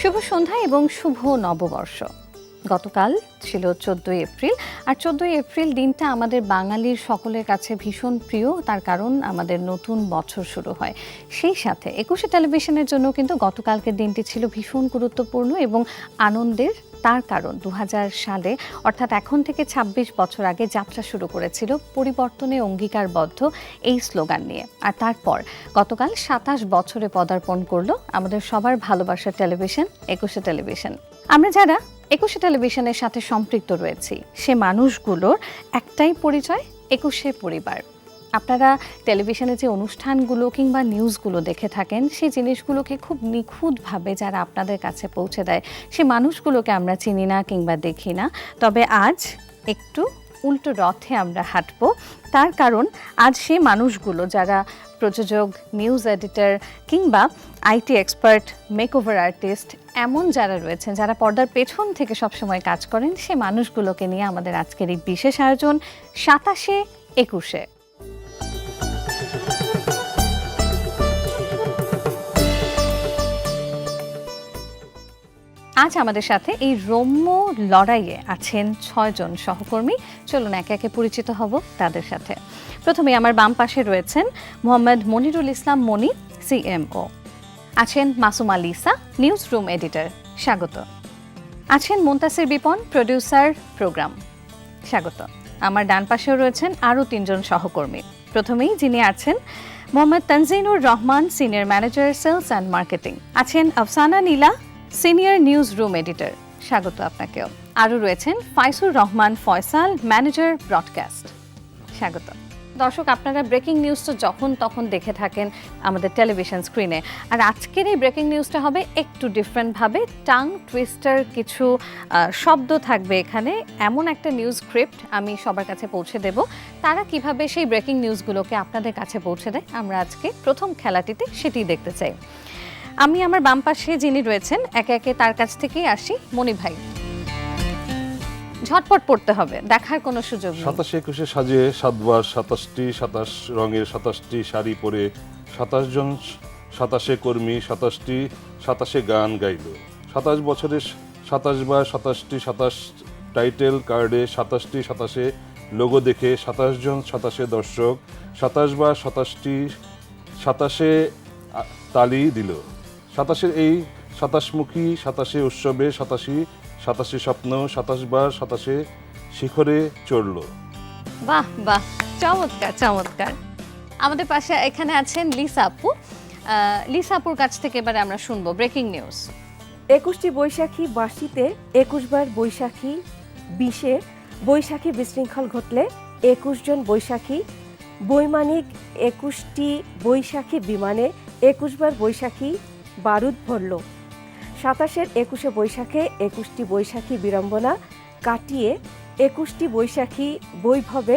শুভ সন্ধ্যা এবং শুভ নববর্ষ। গতকাল ছিল 14ই এপ্রিল, আর 14ই এপ্রিল দিনটা আমাদের বাঙালির সকলের কাছে ভীষণ প্রিয়, তার কারণ আমাদের নতুন বছর শুরু হয়। সেই সাথে একুশে টেলিভিশনের জন্য কিন্তু গতকালকের দিনটি ছিল ভীষণ গুরুত্বপূর্ণ এবং আনন্দের। তার কারণ 2000 সালে অর্থাৎ এখন থেকে 26 বছর আগে যাত্রা শুরু করেছিল পরিবর্তনে অঙ্গীকারবদ্ধ এই স্লোগান নিয়ে। আর তারপর গতকাল 27 বছরে পদার্পণ করলো আমাদের সবার ভালোবাসার টেলিভিশন একুশে টেলিভিশন। আমরা যারা একুশে টেলিভিশনের সাথে সম্পৃক্ত রয়েছি সে মানুষগুলোর একটাই পরিচয়, একুশে পরিবার। আপনারা টেলিভিশনে যে অনুষ্ঠানগুলো কিংবা নিউজগুলো দেখে থাকেন সেই জিনিসগুলোকে খুব নিখুঁতভাবে যারা আপনাদের কাছে পৌঁছে দেয় সে মানুষগুলোকে আমরা চিনি না কিংবা দেখি না। তবে আজ একটু উল্টো রথে আমরা হাঁটব। তার কারণ আজ সেই মানুষগুলো যারা প্রযোজক, নিউজ এডিটর কিংবা আইটি এক্সপার্ট, মেকওভার আর্টিস্ট, এমন যারা রয়েছেন যারা পর্দার পেছন থেকে সবসময় কাজ করেন সে মানুষগুলোকে নিয়ে আমাদের আজকের এই বিশেষ আয়োজন 27শে একুশে। আজ আমাদের সাথে এই রম্য লড়াইয়ে আছেন 6 জন সহকর্মী। চলুন একে একে পরিচিত হব তাদের সাথে। প্রথমে আমার বাম পাশে রয়েছেন মোহাম্মদ মনিরুল ইসলাম মনি, সিএমও। আছেন Masuma Lisa, news room editor, স্বাগত। আছেন মুনতাসির বিপন, প্রোডিউসার প্রোগ্রাম, স্বাগত। আমার ডান পাশেও রয়েছেন আরও 3 জন সহকর্মী। প্রথমেই যিনি আছেন Mohammad Tanjinur Rahman, senior manager sales and marketing. আছেন Afsana Nila, senior news room editor, স্বাগত আপনাকেও। আরও রয়েছেন ফাইসুর রহমান ফয়সাল, ম্যানেজার ব্রডকাস্ট, স্বাগত। দর্শক, আপনারা ব্রেকিং নিউজ তো যখন তখন দেখে থাকেন আমাদের টেলিভিশন স্ক্রিনে, আর আজকের এই ব্রেকিং নিউজটা হবে একটু ডিফারেন্টভাবে। টাং টুইস্টার কিছু শব্দ থাকবে এখানে, এমন একটা নিউজ স্ক্রিপ্ট আমি সবার কাছে পৌঁছে দেব। তারা কিভাবে সেই ব্রেকিং নিউজগুলোকে আপনাদের কাছে পৌঁছে দেয় আমরা আজকে প্রথম খেলাটিতে সেটি দেখতে চাই। আমি আমার বাম পাশে যিনি রয়েছেন একে একে তার কাছ থেকেই আসি। মনি ভাই, ঝটপট পড়তে হবে, দেখার কোনো সুযোগ নেই। 27 একুশে সাজে 7 বার 27টি 27 রঙের 27টি শাড়ি পরে 27 জন 27 কর্মী 27 গান গাইল। 27 বছরে 27 বার 27টি 27 টাইটেল কার্ডে 27টি 27 লোগো দেখে 27 জন 27 দর্শক 27 বার 27টি 27 তালি দিল। 27 এই 27মুখী 27 উৎসবে 87 স্বপ্ন 27 বার 27 শিখরে চড়ল। বাহ বাহ, চমৎকার চমৎকার। আমাদের পাশে এখানে আছেন লিসা আপু। লিসা আপুর কাছ থেকে এবারে আমরা শুনবো ব্রেকিং নিউজ। 21টি বৈশাখী বাসিতে 21 বার বৈশাখী বিশে বৈশাখী বিশৃঙ্খল ঘটলে 21 জন বৈশাখী বৈমানিক 21টি বৈশাখী বিমানে 21 বার বৈশাখী বারুদ ভরল। 27 একুশে বৈশাখে 21টি বৈশাখী বিড়ম্বনা কাটিয়ে 21টি বৈশাখী বৈভবে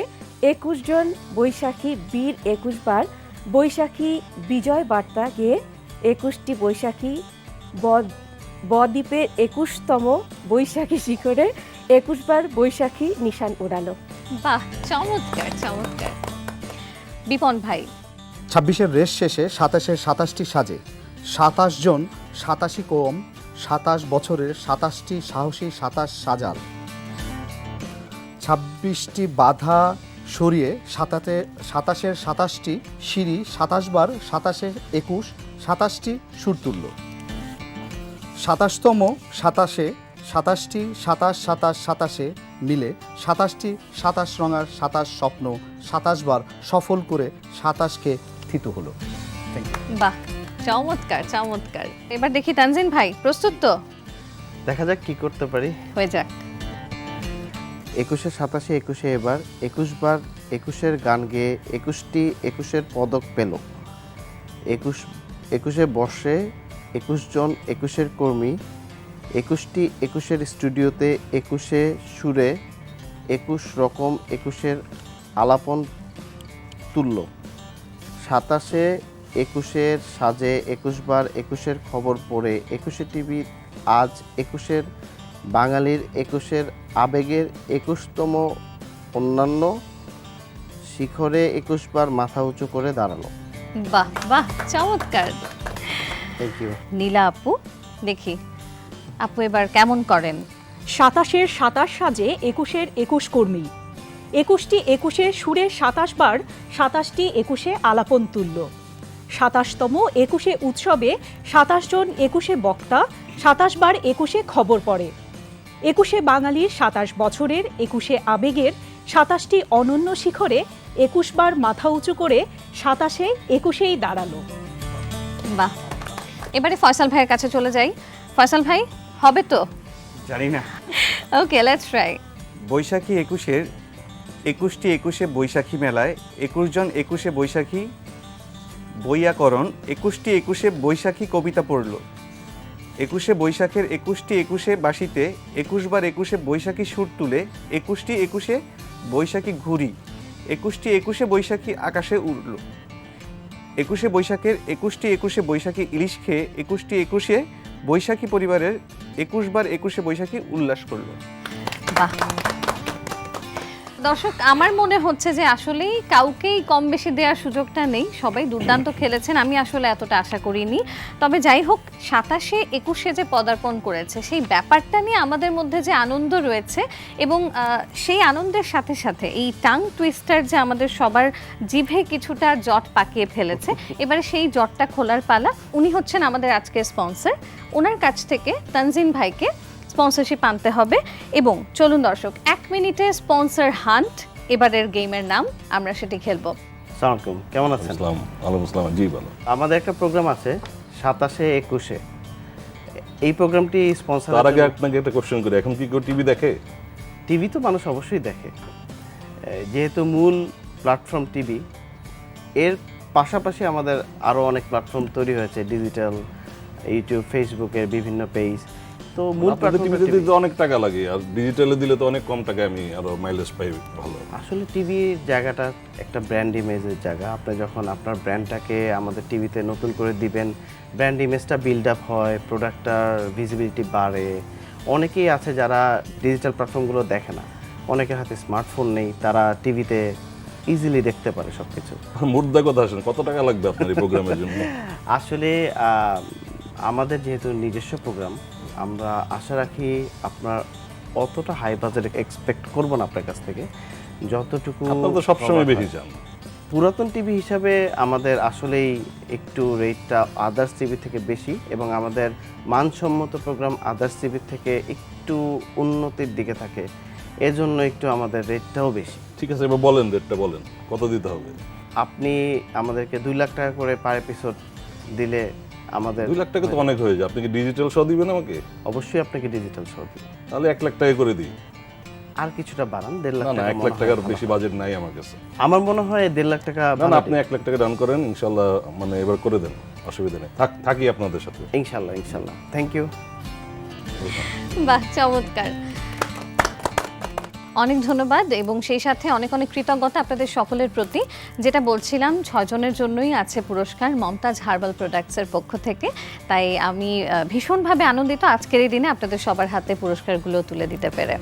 21 জন বৈশাখী বীর 21 বার বৈশাখী বিজয় বার্তা গেয়ে 21টি বৈশাখী বদ্বীপের 21তম বৈশাখী শিখরে 21 বার বৈশাখী নিশান উড়ালো। বাহ, চমৎকার চমৎকার। বিপন ভাই, 26-এর রেস শেষে 27-এর 27টি সাজে 27 জন 87 কম 27 বছরের 27টি সাহসী 27 সাজাল। 26টি বাধা সরিয়ে 27-এর 27টি সিঁড়ি 27 বার 27-এর 21 27টি সুর তুলল। 27তম 27-এ 27টি 27 27 27-এ মিলে 27টি 27 রঙার 27 স্বপ্ন 27 বার সফল করে 27কে থিতু হলো। বাহ, চমৎকার চমৎকার। এবার দেখি তানজিন ভাই, প্রস্তুত তো? দেখা যাক কি করতে পারি। হয়ে যাক। 21-এ 27-এ 21-এ এবার 21 বার 21-এর গান গেয়ে 21টি 21-এর পদক পেল। 21-এ বর্ষে 21 জন 21-এর কর্মী 21টি 21-এর স্টুডিওতে 21-এ সুরে 21 রকম 21-এর আলাপন তুলল। 27-এ 21-এর সাজে 21 বার 21-এর খবর পড়ে 21-এ টিভি আজ 21-এর বাঙালির 21-এর আবেগের 21তম অন্যান্য শিখরে 21 বার মাথা উঁচু করে দাঁড়ানো। বাহ বাহ, চমৎকার। Thank you. নীলা আপু, দেখি আপু এবার কেমন করেন? 27-এর 27 সাজে 21-এর 21 কর্মী, 21টি 21-এর সুরের 27 বার 27টি 21-এ আলাপন তুল্য, 27তম 21-এ উৎসবে 27 জন 21-এ বক্তা, 27 বার 21-এ খবর পড়ে। 21-এ বাঙালির 27 বছরের 21-এ আবেগের 27টি অনন্য শিখরে 21 বার মাথা উঁচু করে 27-এ 21-এই দাঁড়ালো। বাহ, এবারে ফয়সাল ভাইয়ের কাছে চলে যাই। ফয়সাল ভাই, হবে তো? জানি না। ওকে, লেটস ট্রাই। বৈশাখী 21-এর 21টি 21-এ বৈশাখী মেলায় 21 জন 21-এ বৈশাখী বৈয়াকরণ 21টি 21-এ বৈশাখী কবিতা পড়ল। 21শে বৈশাখের 21টি 21-এ বাঁশিতে 21 বার 21-এ বৈশাখী সুর তুলে 21টি 21-এ বৈশাখী ঘুরি 21টি 21-এ বৈশাখী আকাশে উড়ল। 21শে বৈশাখের 21টি 21-এ বৈশাখী ইলিশ খেয়ে 21টি 21-এ বৈশাখী পরিবারের 21 বার 21-এ বৈশাখী উল্লাস করলো। বাহ, দর্শক আমার মনে হচ্ছে যে আসলেই কাউকেই কম বেশি দেওয়ার সুযোগটা নেই, সবাই দুর্দান্ত খেলেছেন। আমি আসলে এতটা আশা করিনি। তবে যাই হোক, 27-এ 21-এ যে পদার্পণ করেছে সেই ব্যাপারটা নিয়ে আমাদের মধ্যে যে আনন্দ রয়েছে এবং সেই আনন্দের সাথে সাথে এই টাং টুইস্টার যে আমাদের সবার জিভে কিছুটা জট পাকিয়ে ফেলেছে, এবারে সেই জটটা খোলার পালা। উনি হচ্ছেন আমাদের আজকের স্পন্সর। ওনার কাছ থেকে তানজিন ভাইকে স্পন্সরশিপ আনতে হবে। এবং চলুন দর্শক, 1 মিনিটে স্পন্সর হান্ট, এবারের গেমের নাম, আমরা সেটি খেলবো। আসসালামু আলাইকুম, কেমন আছেন? ওয়ালাইকুম আসসালাম। জি ভালো। আমাদের একটা প্রোগ্রাম আছে 27-এ 21-এ। এই প্রোগ্রামটি স্পন্সর তার আগে আপনাকে একটা কোশ্চেন করি, এখন কি কেউ টিভি দেখে? টিভি তো মানুষ অবশ্যই দেখে, যেহেতু মূল প্ল্যাটফর্ম টিভি। এর পাশাপাশি আমাদের আরও অনেক প্ল্যাটফর্ম তৈরি হয়েছে, ডিজিটাল, ইউটিউব, ফেসবুকের বিভিন্ন পেজ। তো মূল টিভিতে দিতে অনেক টাকা লাগে, আর ডিজিটালে দিলে তো অনেক কম টাকা আমি আরো মাইলেজ পাই ভালো। আসলে টিভির জায়গাটা একটা ব্র্যান্ড ইমেজের জায়গা। আপনি যখন আপনার ব্র্যান্ডটাকে আমাদের টিভিতে নতুন করে দিবেন, ব্র্যান্ড ইমেজটা বিল্ড আপ হয়, প্রোডাক্টটার ভিজিবিলিটি বাড়ে। অনেকেই আছে যারা ডিজিটাল প্ল্যাটফর্মগুলো দেখে না, অনেকের হাতে স্মার্টফোন নেই, তারা টিভিতে ইজিলি দেখতে পারে সব কিছু। মুদ্রা কথা আসেন, কত টাকা লাগবে আপনার এই প্রোগ্রামের জন্য? আসলে আমাদের যেহেতু নিজস্ব প্রোগ্রাম, আমরা আশা রাখি আপনার অতটা হাই বাজেট এক্সপেক্ট করব না আপনার কাছ থেকে, যতটুকু। আপনারা তো সবসময় বেশি চান। পুরাতন টিভি হিসাবে আমাদের আসলেই একটু রেটটা আদার্স টিভি থেকে বেশি, এবং আমাদের মানসম্মত প্রোগ্রাম আদার্স টিভির থেকে একটু উন্নতির দিকে থাকে, এজন্য একটু আমাদের রেটটাও বেশি। ঠিক আছে, এবার বলেন, রেটটা বলেন, কত দিতে হবে? আপনি আমাদেরকে 2 লাখ টাকা করে পার এপিসোড দিলে আমাদের 2 লাখ টাকা তো অনেক হয়ে যায়। আপনি কি ডিজিটাল শো দিবেন আমাকে? অবশ্যই আপনাকে ডিজিটাল শো দিই। তাহলে 1 লাখ টাকা করে দিই। আর কিছুটা বাড়ান, 1.5 লাখ না না, টাকা। 1 লাখ টাকার বেশি বাজেট নাই আমার কাছে। আমার মনে হয় 1.5 লাখ টাকা। না না, আপনি 1 লাখ টাকা ডান করেন, ইনশাল্লাহ মানে এবার করে দেন, অসুবিধা নেই। থাকি আপনাদের সাথে। ইনশাল্লাহ ইনশাল্লাহ। Thank you. বাহ, চমৎকার, অনেক ধন্যবাদ এবং সেই সাথে অনেক অনেক কৃতজ্ঞতা আপনাদের সকলের প্রতি। যেটা বলছিলাম, 6 জনের জন্যই আছে পুরস্কার মমতাজ হার্বাল প্রোডাক্টসের পক্ষ থেকে। তাই আমি ভীষণভাবে আনন্দিত আজকের এই দিনে আপনাদের সবার হাতে পুরস্কারগুলো তুলে দিতে পেরে।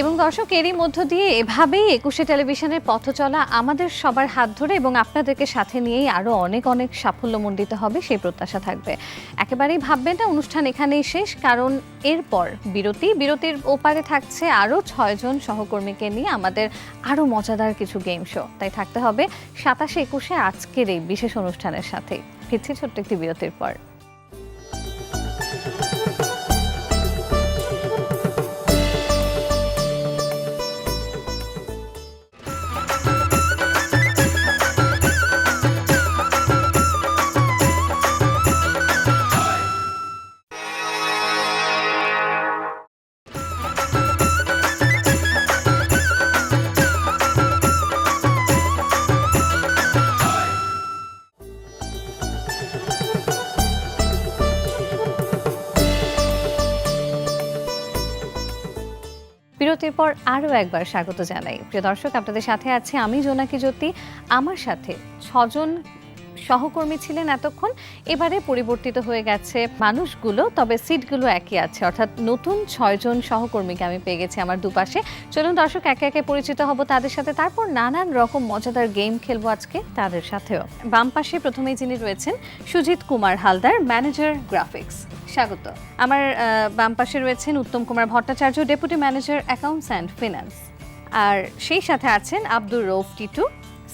এবং দর্শক, এরই মধ্য দিয়ে এভাবেই 21শে টেলিভিশনের পথ চলা আমাদের সবার হাত ধরে এবং আপনাদেরকে সাথে নিয়েই আরও অনেক অনেক সাফল্যমণ্ডিত হবে সেই প্রত্যাশা থাকবে। একেবারেই ভাববেন না অনুষ্ঠান এখানেই শেষ, কারণ এরপর বিরতির ওপারে থাকছে আরও 6 জন সহকর্মীকে নিয়ে আমাদের আরও মজাদার কিছু গেম শো। তাই থাকতে হবে 27-এ 21-এ আজকের এই বিশেষ অনুষ্ঠানের সাথেই। ফিরছি ছোট্ট একটি বিরতির পর। বিরতির পর আরও একবার স্বাগত জানাই। প্রিয় দর্শক, আপনাদের সাথে আছে আমি জোনাকি জ্যোতি। আমার সাথে 6 জন সহকর্মী ছিলেন এতক্ষণ। এবারে পরিবর্তিত হয়ে গেছে মানুষগুলো, তবে সিটগুলো একই আছে, অর্থাৎ নতুন 6 জন সহকর্মীকে আমি পেয়ে গেছি আমার দুপাশে। চলুন দর্শক একে একে পরিচিত হব তাদের সাথে, তারপর নানান রকম মজাদার গেম খেলবো আজকে তাদের সাথেও। বাম পাশে প্রথমেই যিনি রয়েছেন সুজিত কুমার হালদার, ম্যানেজার গ্রাফিক্স, স্বাগত। আমার বাম পাশে রয়েছেন Uttam Kumar Bhattacharya, deputy manager accounts and finance. আর সেই সাথে আছেন আব্দুর রৌফ টিটু,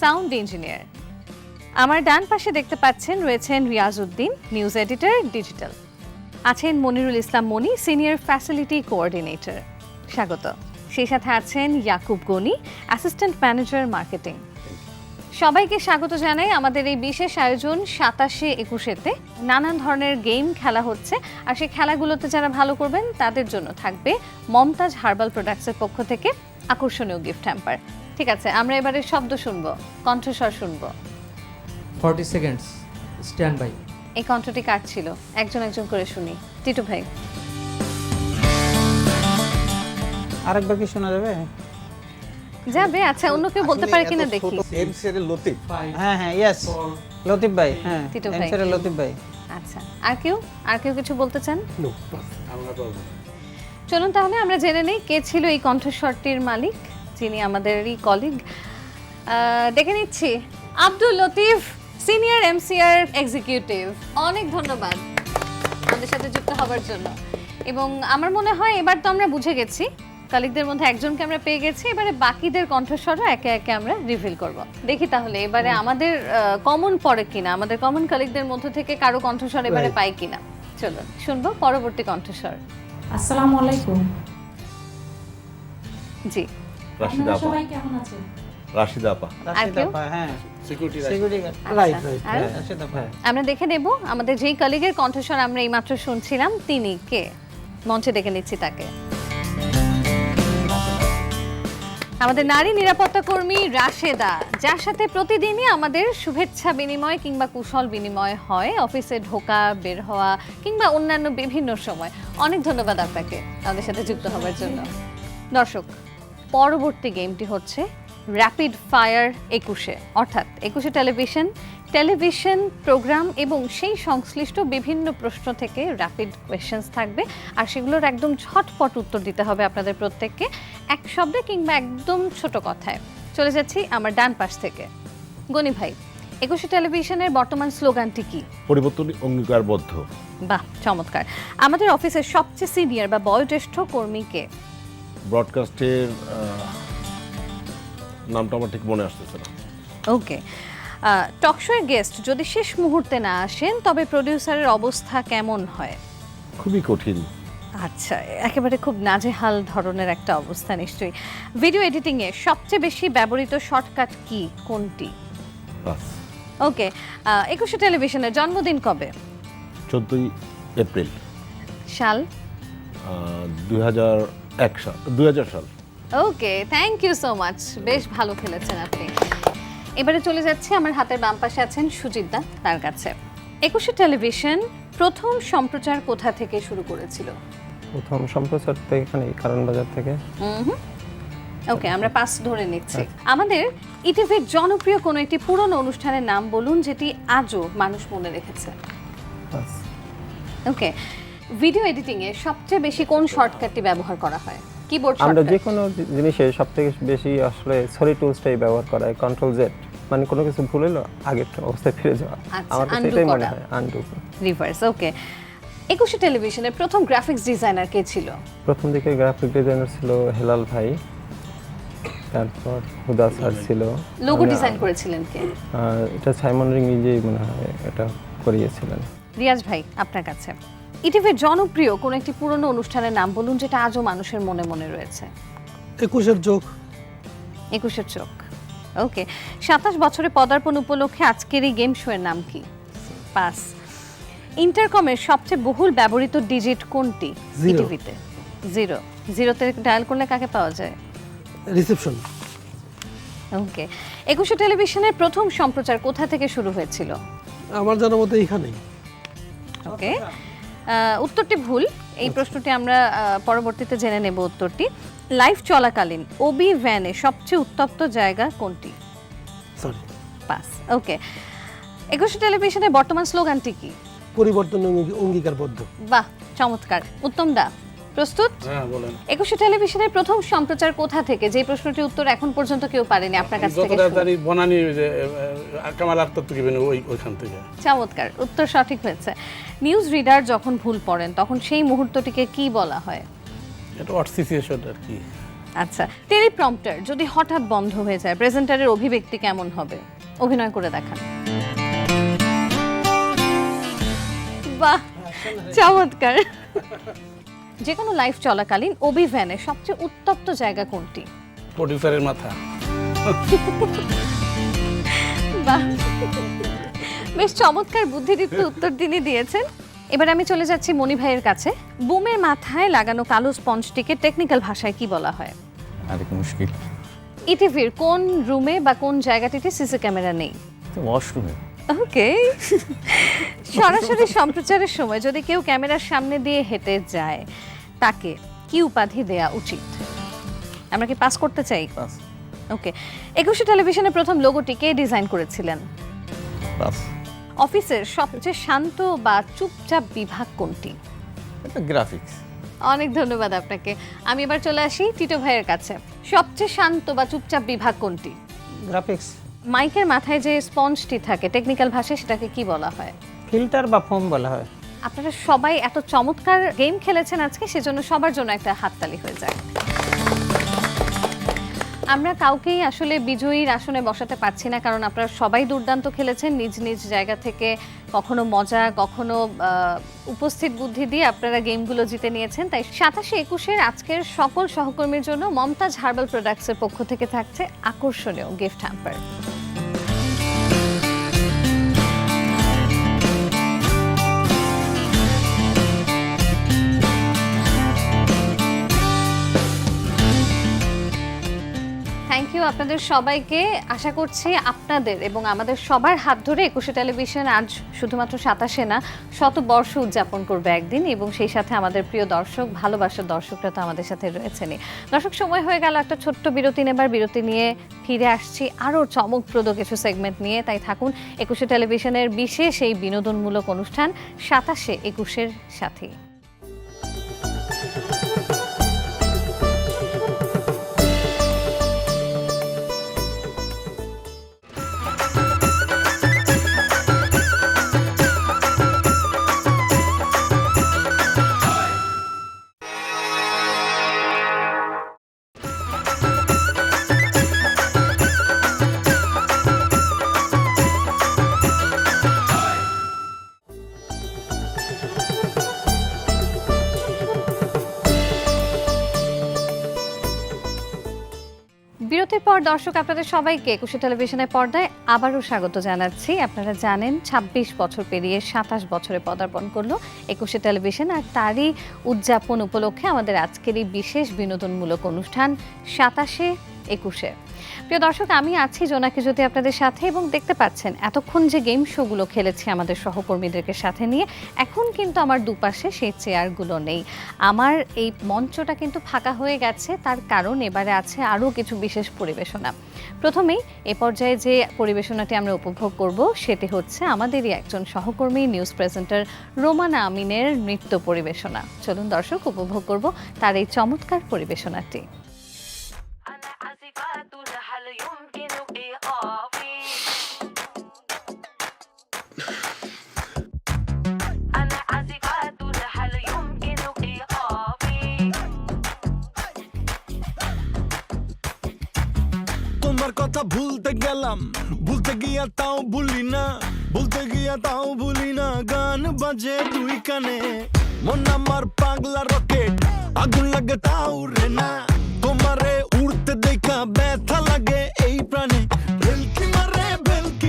সাউন্ড ইঞ্জিনিয়ার। আমার ডান পাশে দেখতে পাচ্ছেন রয়েছেন রিয়াজউদ্দিন, নিউজ এডিটর ডিজিটাল। আছেন Monirul Islam Moni, senior facility coordinator, স্বাগত। সেই সাথে আছেন Yakub Gani, assistant manager marketing. সবাইকে স্বাগত জানাই আমাদের এই বিশেষ আয়োজন 27-21-তে। নানান ধরনের গেম খেলা হচ্ছে, আর সেই খেলাগুলোতে যারা ভালো করবেন তাদের জন্য থাকবে মমতাজ হার্বাল প্রোডাক্টসের পক্ষ থেকে আকর্ষণীয় গিফট হ্যাম্পার। ঠিক আছে, আমরা এবারে শব্দ শুনবো, কণ্ঠস্বর শুনবো। 40 seconds স্ট্যান্ড বাই। এই কণ্ঠটি কার ছিল? একজন একজন করে শুনি। টিটু ভাই। আরেকবার কি শোনা যাবে? যাবে, আচ্ছা অন্য কেউ বলতে পারে কিনা দেখি। লতিফ। হ্যাঁ হ্যাঁ, ইয়েস, লতিফ ভাই। হ্যাঁ, টিটু ভাই। এমসিআর লতিফ ভাই। আচ্ছা, আর কেউ কিছু বলতে চান? চলুন তাহলে আমরা জেনে নেই কে ছিল এই কণ্ঠস্বরটির মালিক, যিনি আমাদেরই কলিগ। দেখে নিচ্ছি Abdul Latif, senior MCR executive. অনেক ধন্যবাদ আমাদের সাথে যুক্ত হবার জন্য। এবং আমার মনে হয় এবার তো আমরা বুঝে গেছি, কলিগদের মধ্যে একজনকে আমরা পেয়ে গেছি, এবারে বাকিদের কণ্ঠস্বরও একে একে আমরা রিভিল করব। দেখি তাহলে এবারে আমাদের কমন পড়ে কিনা, আমাদের কমন কলিগদের মধ্য থেকে কারো কণ্ঠস্বর এবারে পাই কিনা। চলুন শুনবো পরবর্তী কণ্ঠস্বর। আসসালামু আলাইকুম। জি, রাশিদা আপা। সবাই কেমন আছেন? রাশিদা আপা। রাশিদা আপা, হ্যাঁ, security security guard. Right right, আর? রাশিদা আপা। আমরা দেখে নেব আমাদের যেই কলিগের কণ্ঠস্বর আমরা এইমাত্র শুনছিলাম তিনি কে। মঞ্চে দেখে নিচ্ছি তাকে। আমাদের নারী নিরাপত্তা কর্মী রাশেদা, যার সাথে প্রতিদিনই আমাদের শুভেচ্ছা বিনিময় কিংবা কুশল বিনিময় হয়, অফিসে ঢোকা বের হওয়া কিংবা অন্যান্য বিভিন্ন সময়। অনেক ধন্যবাদ আপনাকে আমাদের সাথে যুক্ত হওয়ার জন্য। দর্শক, পরবর্তী গেমটি হচ্ছে র্যাপিড ফায়ার 21-এ, অর্থাৎ 21-এ টেলিভিশন প্রোগ্রাম এবং সেই সংশ্লিষ্ট বিভিন্ন প্রশ্ন থেকে র্যাপিড কোয়েশ্চেন্স থাকবে, আর সেগুলোর একদম ঝটপট উত্তর দিতে হবে আপনাদের প্রত্যেককে, এক শব্দে কিংবা একদম ছোট কথায়। চলে যাচ্ছি আমার ডান পাশ থেকে। গনি ভাই, 21-এ টেলিভিশনের বর্তমান স্লোগানটি কি? পরিবর্তন অঙ্গীকারবদ্ধ। বাহ, চমৎকার। আমাদের অফিসের সবচেয়ে সিনিয়র বা বয়োজ্যেষ্ঠ কর্মী কে? ব্রডকাস্টের নামটা আমার ঠিক মনে আসতেছে না। ওকে। টকশোয়ের গেস্ট যদি শেষ মুহূর্তে না আসেন তবে প্রডিউসারের অবস্থা কেমন হয়? খুবই কঠিন। আচ্ছা, একেবারে খুব নাজেহাল ধরনের একটা অবস্থা নিশ্চয়ই। ভিডিও এডিটিংয়ে সবচেয়ে বেশি ব্যবহৃত শর্টকাট কি, কোনটি? বাস। ওকে। 21-এ টেলিভিশনের জন্মদিন কবে? 14 এপ্রিল সাল? 2000 সাল। ওকে, থ্যাংক ইউ সো মাচ, বেশ ভালো খেলেছেন আপনি। এবারে চলে যাচ্ছে আমার হাতের বাম পাশে আছেন সুজিত দা, তার কাছে। 21-এ টেলিভিশন প্রথম সম্প্রচার কোথা থেকে শুরু করেছিল? প্রথম সম্প্রচার তো এখানে কারণ বাজার থেকে। ওকে, আমরা পাস ধরে নিচ্ছি। আমাদের ইটিভির জনপ্রিয় কোনো একটি পুরনো অনুষ্ঠানের নাম বলুন যেটি আজও মানুষ মনে রেখেছে। ওকে। ভিডিও এডিটিংয়ে সবচেয়ে বেশি কোন শর্টকাটটি ব্যবহার করা হয়? Keyboard shortcut. আমরা যে কোনো জিনিসে সবথেকে বেশি আসলে সরি টুলসটাই ব্যবহার করা হয়, কন্ট্রোল জেড, মানে কোনো কিছু ভুল হলো আগের অবস্থায় ফিরে যাওয়া। আমার কাছে এটাই মনে হয়, আনডু, রিভার্স। ওকে। 21-এ টেলিভিশনের প্রথম গ্রাফিক্স ডিজাইনার কে ছিল? প্রথম দিকে গ্রাফিক ডিজাইনার ছিল হেলাল ভাই, তারপর হুদা স্যার ছিল। লোগো ডিজাইন করেছিলেন কে? এটা সাইমন রিং নিজেই মনে হয় এটা করিয়েছিলেন। রিয়াজ ভাই, আপনার কাছে। ইটিভির জনপ্রিয় কোন একটি পুরনো অনুষ্ঠানের নাম বলুন যেটা আজও মানুষের মনে মনে রয়েছে। 21-এর চোখ। 21-এর চোখ। ওকে। 27 বছরে পদার্পণ উপলক্ষে আজকের এই গেম শো এর নাম কি? পাস। ইন্টারকমের সবচেয়ে বহুল ব্যবহৃত ডিজিট কোনটি ইটিভিতে? 0। 0তে ডায়াল করলে কাকে পাওয়া যায়? রিসেপশন। ওকে। 21-এ টেলিভিশনের প্রথম সম্প্রচার কোথা থেকে শুরু হয়েছিল? আমার জানা মতে এখানেই। ওকে। উত্তরটি ভুল। এই প্রশ্নটি আমরা পরবর্তীতে জেনে নেব উত্তরটি। লাইভ চলাকালীন ওবি ভ্যানে সবচেয়ে উত্তপ্ত জায়গা কোনটি? সরি। পাস। ওকে। একুশে টেলিভিশনের বর্তমান স্লোগানটি কি? পরিবর্তন অঙ্গীকারবদ্ধ। বাহ, চমৎকার। উত্তম দা প্রস্তুত? হ্যাঁ বলেন। একুশে টেলিভিশনের প্রথম সম্প্রচার কোথা থেকে, যে প্রশ্নটির উত্তর এখন পর্যন্ত কেউ পারেনি, আপনার কাছ থেকে যতটাতাড়ি বনানী যে কামাল আক্তার থেকে ওইখান থেকে। চমৎকার, উত্তর সঠিক হয়েছে। নিউজ রিডার যখন ভুল পড়েন তখন সেই মুহূর্তটিকে কি বলা হয়? এটা অট সিচুয়েশন আর কি। আচ্ছা, টেলিপ্রম্পটার যদি হঠাৎ বন্ধ হয়ে যায় প্রেজেন্টারের অভিব্যক্তি কেমন হবে? অভিনয় করে দেখান। বাহ, চমৎকার। যে কোনো লাইভ চলাকালীন অভিভ্যানের সবচেয়ে উত্তপ্ত জায়গা কোনটি? প্রোডিউসারের মাথা। বাহ, বেশ চমৎকার বুদ্ধিদীপ্ত উত্তর তিনি দিয়েছেন। এবার আমি চলে যাচ্ছি মনি ভাইয়ের কাছে। বুমের মাথায় লাগানো কালো স্পঞ্জটিকে টেকনিক্যাল ভাষায় কি বলা হয়? আরেক মুশকিল। ইটিভির কোন রুমে বা কোন জায়গাটিতে সিসি ক্যামেরা নেই? ওয়াশরুমে। ওকে। সরাসরি সম্প্রচারের সময় যদি কেউ ক্যামেরার সামনে দিয়ে হেঁটে যায় তাকে কি উপাধি দেয়া উচিত? আমরা কি পাস করতে চাই? পাস। ওকে। একুশে টেলিভিশনের প্রথম লোগোটি কে ডিজাইন করেছিলেন? পাস। অফিসের সবচেয়ে শান্ত বা চুপচাপ বিভাগ কোনটি? এটা গ্রাফিক্স। অনেক ধন্যবাদ আপনাকে। আমি এবার চলে আসি টিটো ভাইয়ের কাছে। সবচেয়ে শান্ত বা চুপচাপ বিভাগ কোনটি? গ্রাফিক্স। মাইকের মাথায় যে স্পঞ্জটি থাকে টেকনিক্যাল ভাষায় সেটাকে কি বলা হয়? ফিল্টার বা ফোম বলা হয়। আপনারা সবাই এত চমৎকার গেম খেলেছেন আজকে, সেজন্য সবার জন্য একটা হাততালি হয়ে যায়। আমরা কাউকেই আসলে বিজয়ীর আসনে বসাতে পারছি না, কারণ আপনারা সবাই দুর্দান্ত খেলেছেন নিজ নিজ জায়গা থেকে। কখনো মজা, কখনো উপস্থিত বুদ্ধি দিয়ে আপনারা গেমগুলো জিতে নিয়েছেন। তাই 27-21-এর আজকের সকল সহকর্মীর জন্য মমতাজ হার্বাল প্রোডাক্টসের পক্ষ থেকে থাকছে আকর্ষণীয় গিফট হ্যাম্পার। থ্যাংক ইউ আপনাদের সবাইকে। আশা করছি আপনাদের এবং আমাদের সবার হাত ধরে একুশে টেলিভিশন আজ শুধুমাত্র 27-এ না, শতবর্ষ উদযাপন করবে একদিন, এবং সেই সাথে আমাদের প্রিয় দর্শক, ভালোবাসার দর্শকরা তো আমাদের সাথে রয়েছেনই। দর্শক, সময় হয়ে গেল একটা ছোট্ট বিরতি নেবার। বিরতি নিয়ে ফিরে আসছি আরও চমকপ্রদ কিছু সেগমেন্ট নিয়ে। তাই থাকুন একুশে টেলিভিশনের বিশেষ এই বিনোদনমূলক অনুষ্ঠান 27-21-এর সাথে। বিরতির পর দর্শক আপনাদের সবাইকে একুশে টেলিভিশনের পর্দায় আবারও স্বাগত জানাচ্ছি। আপনারা জানেন 26 বছর পেরিয়ে 27 বছরে পদার্পণ করলো একুশে টেলিভিশন, আর তারই উদযাপন উপলক্ষে আমাদের আজকের এই বিশেষ বিনোদনমূলক অনুষ্ঠান 27-21। প্রিয় দর্শক, আমি আছি জোনাকি জ্যোতি আপনাদের সাথে, এবং দেখতে পাচ্ছেন এতক্ষণ যে গেম শোগুলো খেলেছি আমাদের সহকর্মীদেরকে সাথে নিয়ে, এখন কিন্তু আমার দুপাশে সেই চেয়ারগুলো নেই। আমার এই মঞ্চটা কিন্তু ফাঁকা হয়ে গেছে। তার কারণ এবারে আছে আরও কিছু বিশেষ পরিবেশনা। প্রথমেই এ পর্যায়ে যে পরিবেশনাটি আমরা উপভোগ করব সেটি হচ্ছে আমাদেরই একজন সহকর্মী নিউজ প্রেজেন্টার রোমানা আমিনের নৃত্য পরিবেশনা। চলুন দর্শক, উপভোগ করব তার এই চমৎকার পরিবেশনাটি। তোমার কথা ভুলতে গেলাম, ভুলতে গিয়া তাও ভুলি না, ভুলতে গিয়া তাও ভুলি না। গান বাজে দুই কানে, মন আমার পাগলা রকেট, আগুন লাগে তাও রে না। তোমারে উড়তে দেখা ব্যথা লাগে এই প্রাণে, ভেলকি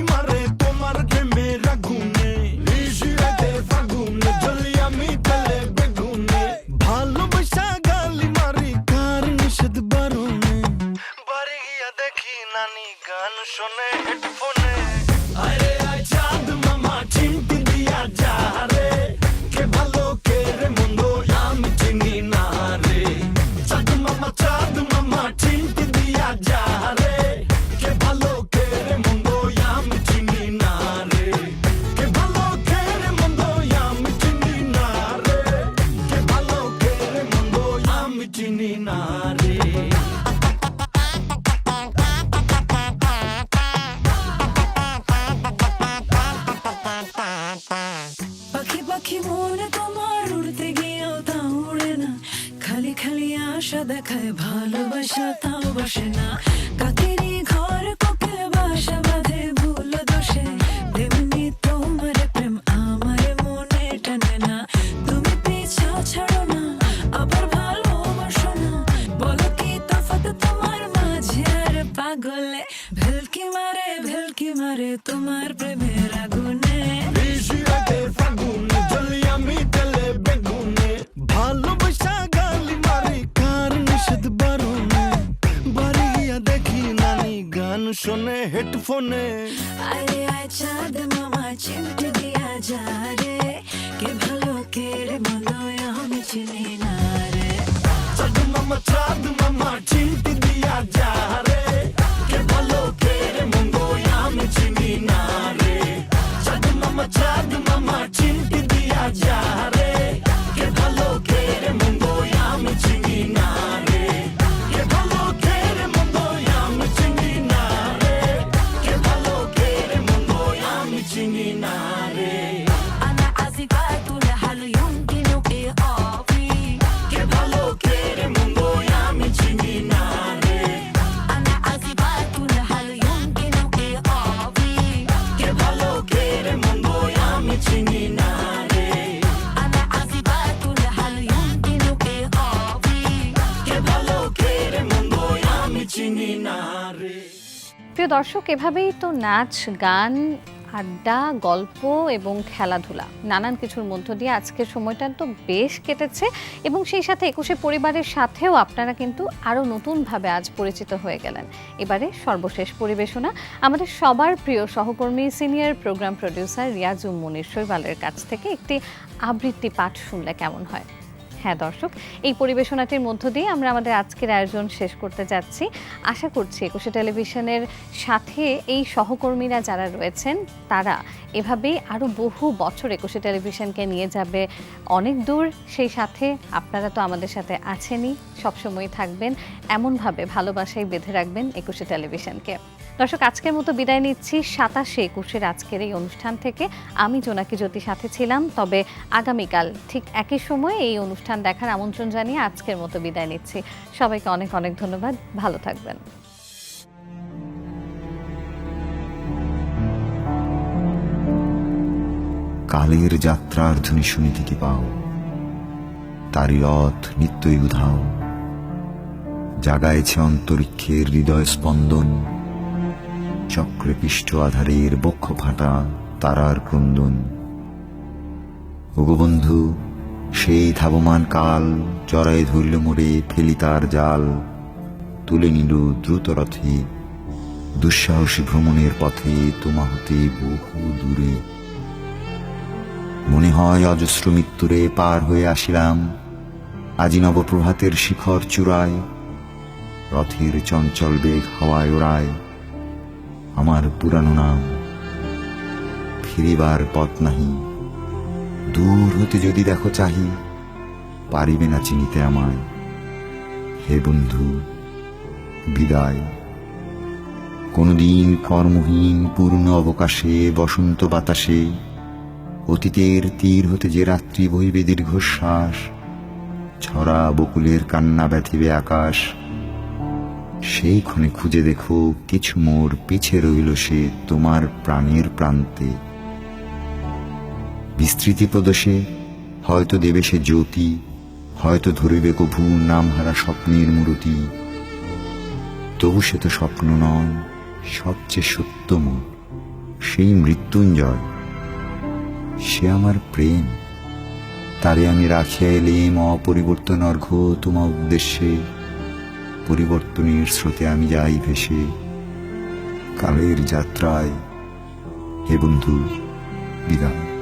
মারে তোমার প্রেমের আগুনে। নিশিরাতে ফাগুনে জ্বলি আমি পেলে বেগুনে, ভালোবাসা গালি মারি কার নিষেধ বারণে। বাড়ি গিয়া দেখি নানি গান শোনে হেডফোনে। আরে আয় চাঁদ মামা চিমটি দিয়া যা রে, কে ভালো কে রে মন্দ আমি চিনি না রে। চাঁদ মামা চিমটি দিয়া যা রে, কে ভালো পাখি পাখি মনে তোমার উড়তে গিয়েও তা উড়ে না, খালি খালি আশা দেখায় ভালোবাসা তাও বাসে না, কাকেরই ঘর কোকিল বাসা বাঁধে ভুল দোষে, তেমনি তোমার প্রেম আমার মনে টানে না, তুমি পিছা ছাড়ো না আবার ভালোবাসো না, বলো কি তফাৎ তোমার মাঝে আর পাগলে, ভেলকি মারে তোমার প্রেমের আগুনে, রাতের ফাগুনে জ্বলি আমি তেলে বেগুনে, ভালোবাসা গালি মারি কার নিষেধ বারণে, বাড়ি গিয়া দেখি নানি গান শোনে হেডফোনে, আরে আয় চাঁদ মামা চিমটি দিয়া যা রে, কে ভালো কে রে মন্দ আমি চিনি না রে, চাঁদ মামা চিমটি দিয়া যা রে, কে ভালো কে রে মন্দ আমি চিনি না রে, চাঁদ মামা চিমটি দিয়া যা রে, কে ভালো কে রে মন্দ আমি চিনি না রে, কে ভালো কে রে মন্দ আমি চিনি না রে, কে ভালো কে রে মন্দ আমি চিনি না রে, أنا عازفات هل يمكن إيقافي কে ভালো কে রে মন্দ আমি চিনি না রে, أنا عازفات هل يمكن إيقافي কে ভালো কে রে মন্দ আমি চিনি না রে, أنا عازفات هل يمكن إيقافي কে ভালো কে রে মন্দ আমি চিনি না রে। প্রিয় দর্শক, এভাবেই তো নাচ, গান, আড্ডা, গল্প এবং খেলাধুলা নানান কিছুর মধ্য দিয়ে আজকের সময়টা তো বেশ কেটেছে এবং সেই সাথে ২১শে পরিবারের সাথেও আপনারা কিন্তু আরও নতুনভাবে আজ পরিচিত হয়ে গেলেন। এবারে সর্বশেষ পরিবেশনা আমাদের সবার প্রিয় সহকর্মী সিনিয়র প্রোগ্রাম প্রডিউসার রিয়াজুম মুনির শৈবালের কাছ থেকে একটি আবৃত্তি পাঠ শুনলে কেমন হয়? হ্যাঁ দর্শক, এই পরিবেশনাটির মধ্য দিয়ে আমরা আমাদের আজকের আয়োজন শেষ করতে যাচ্ছি। আশা করছি ২১শে টেলিভিশনের সাথে এই সহকর্মীরা যারা রয়েছেন তারা এভাবেই আরও বহু বছর ২১শে টেলিভিশনকে নিয়ে যাবে অনেক দূর। সেই সাথে আপনারা তো আমাদের সাথে আছেনই, সবসময় থাকবেন, এমনভাবে ভালোবাসায় বেঁধে রাখবেন ২১শে টেলিভিশনকে। দর্শক, আজকের মতো বিদায় নিচ্ছি ২৭-২১ আজকের এই অনুষ্ঠান থেকে। আমি জোনাকি জ্যোতি সাথে ছিলাম। তবে আগামীকাল ঠিক একই সময়ে এই অনুষ্ঠান দেখার আমন্ত্রণ জানিয়ে আজকের মতো বিদায় নিচ্ছি। সবাইকে অনেক অনেক ধন্যবাদ, ভালো থাকবেন। কালের যাত্রার ধ্বনি শুনিতে কি পাও, তারি রথ নিত্যই উধাও, জাগাইছে অন্তরিক্ষের হৃদয় স্পন্দন, চক্রে পিষ্ট আধারের বক্ষ ফাটা তারার ক্রন্দন। ওগো বন্ধু, সেই ধাবমান কাল জড়ায় ধরল মোরে, ফেলি তার জাল, তুলে নিল দ্রুত রথে, দুঃসাহসী ভ্রমণের পথে তোমা হতে বহু দূরে। মনে হয় অজস্র মৃত্যুরে পার হয়ে আসিলাম, আজি নবপ্রভাতের শিখর চূড়ায়, রথের চঞ্চল বেগ হাওয়ায় ওড়ায় আমার পুরানো নাম। ফিরিবার পথ নাহি, দূর হতে যদি দেখো চাহি, পারিবে না চিনিতে আমায়। হে বন্ধু, বিদায়। কোনদিন কর্মহীন পূর্ণ অবকাশে বসন্ত বাতাসে অতীতের তীর হতে যে রাত্রি বহিবে দীর্ঘশ্বাস, ছড়া বকুলের কান্না ব্যথিবে আকাশ। সেই ক্ষণে খুঁজে দেখো কিছু মোর পিছে রইল সে তোমার প্রাণের প্রান্তে। বিস্তৃতি প্রদেশে হয়তো দেবে সে জ্যোতি, হয়তো ধরিবে কভু নামহারা স্বপ্নের মূরতি। তবু সে তো স্বপ্ন নয়, সবচেয়ে সত্যম সেই মৃত্যুঞ্জয়, সে আমার প্রেম। তারে আমি রাখিয়া এলেম অপরিবর্তন অর্ঘ্য তোমার উদ্দেশ্যে। পরিবর্তনের স্রোতে আমি যাই ভেসে কালের যাত্রায়। হে বন্ধু, বিদায়।